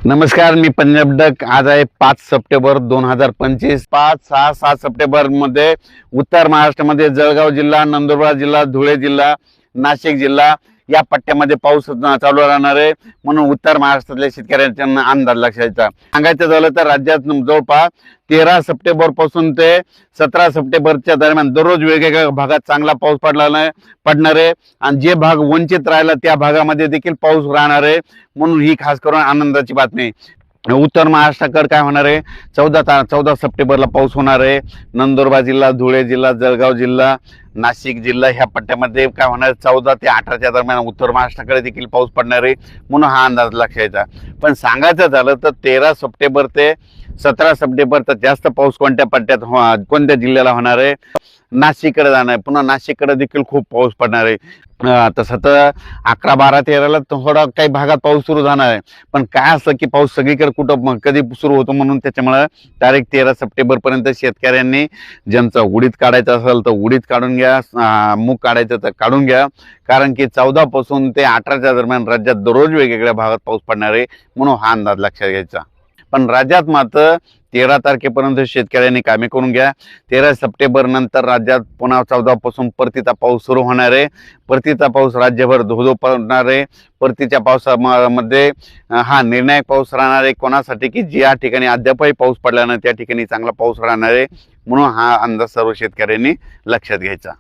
नमस्कार, मी पंजाब डक। आज आहे 5 सप्टेंबर 2025। 5, 6, 7 सप्टेंबर मध्ये उत्तर महाराष्ट्रामध्ये जळगाव जिल्हा, नंदुरबार जिल्हा, धुळे जिल्हा, नाशिक जिल्हा या पट्ट्यामध्ये पाऊस चालू राहणार आहे। म्हणून उत्तर महाराष्ट्रातल्या शेतकऱ्यांचा अंदाज लक्षायचा सांगायचं झालं तर राज्यात जवळपास 13 सप्टेंबर पासून ते 17 सप्टेंबरच्या दरम्यान दररोज वेगवेगळ्या भागात चांगला पाऊस पडणार आहे आणि जे भाग वंचित राहिला त्या भागामध्ये देखील पाऊस राहणार आहे। म्हणून ही खास करून आनंदाची बातमी आहे। उत्तर महाराष्ट्राकडे काय होणार आहे, 14 सप्टेंबरला पाऊस होणार आहे। नंदुरबार जिल्हा, धुळे जिल्हा, जळगाव जिल्हा, नाशिक जिल्हा ह्या पट्ट्यामध्ये काय होणार, 14 ते 18च्या दरम्यान उत्तर महाराष्ट्राकडे देखील पाऊस पडणार आहे। म्हणून हा अंदाज लक्षायचा। पण सांगायचं झालं तर 13 सप्टेंबर ते 17 सप्टेंबरचा जास्त पाऊस कोणत्या पट्ट्यात कोणत्या जिल्ह्याला होणार आहे, नाशिककडे जाणार आहे। पुन्हा नाशिककडे देखील खूप पाऊस पडणार आहे। तसं तर 11, 12, 13ला थोडा काही भागात पाऊस सुरू झाणार आहे। पण काय असं की पाऊस सगळीकडे कुठं कधी सुरू होतो, म्हणून त्याच्यामुळे तारीख 13 सप्टेंबर पर्यंत शेतकऱ्यांनी ज्यांचं उडीद काढायचं असेल तर उडीद काढून घ्या, मूग काढायचं तर काढून घ्या। कारण की 14 पासून ते 18च्या दरम्यान राज्यात दररोज वेगवेगळ्या भागात पाऊस पडणार आहे। म्हणून हा अंदाज लक्षात घ्यायचा। पण राज्यात मात्र 13 तारखेपर्यंत शेतकऱ्यांनी कामे करून घ्या। 13 सप्टेंबर नंतर राज्यात पुन्हा 14 पासून परतीचा पाऊस सुरू होणार आहे। परतीचा पाऊस राज्यभर धो पडणार आहे। परतीच्या पावसामध्ये हा निर्णायक पाऊस राहणार आहे कोणासाठी, की ज्या ठिकाणी अद्यापही पाऊस पडला नाही त्या ठिकाणी चांगला पाऊस राहणार आहे। म्हणून हा अंदाज सर्व शेतकऱ्यांनी लक्षात घ्यायचा।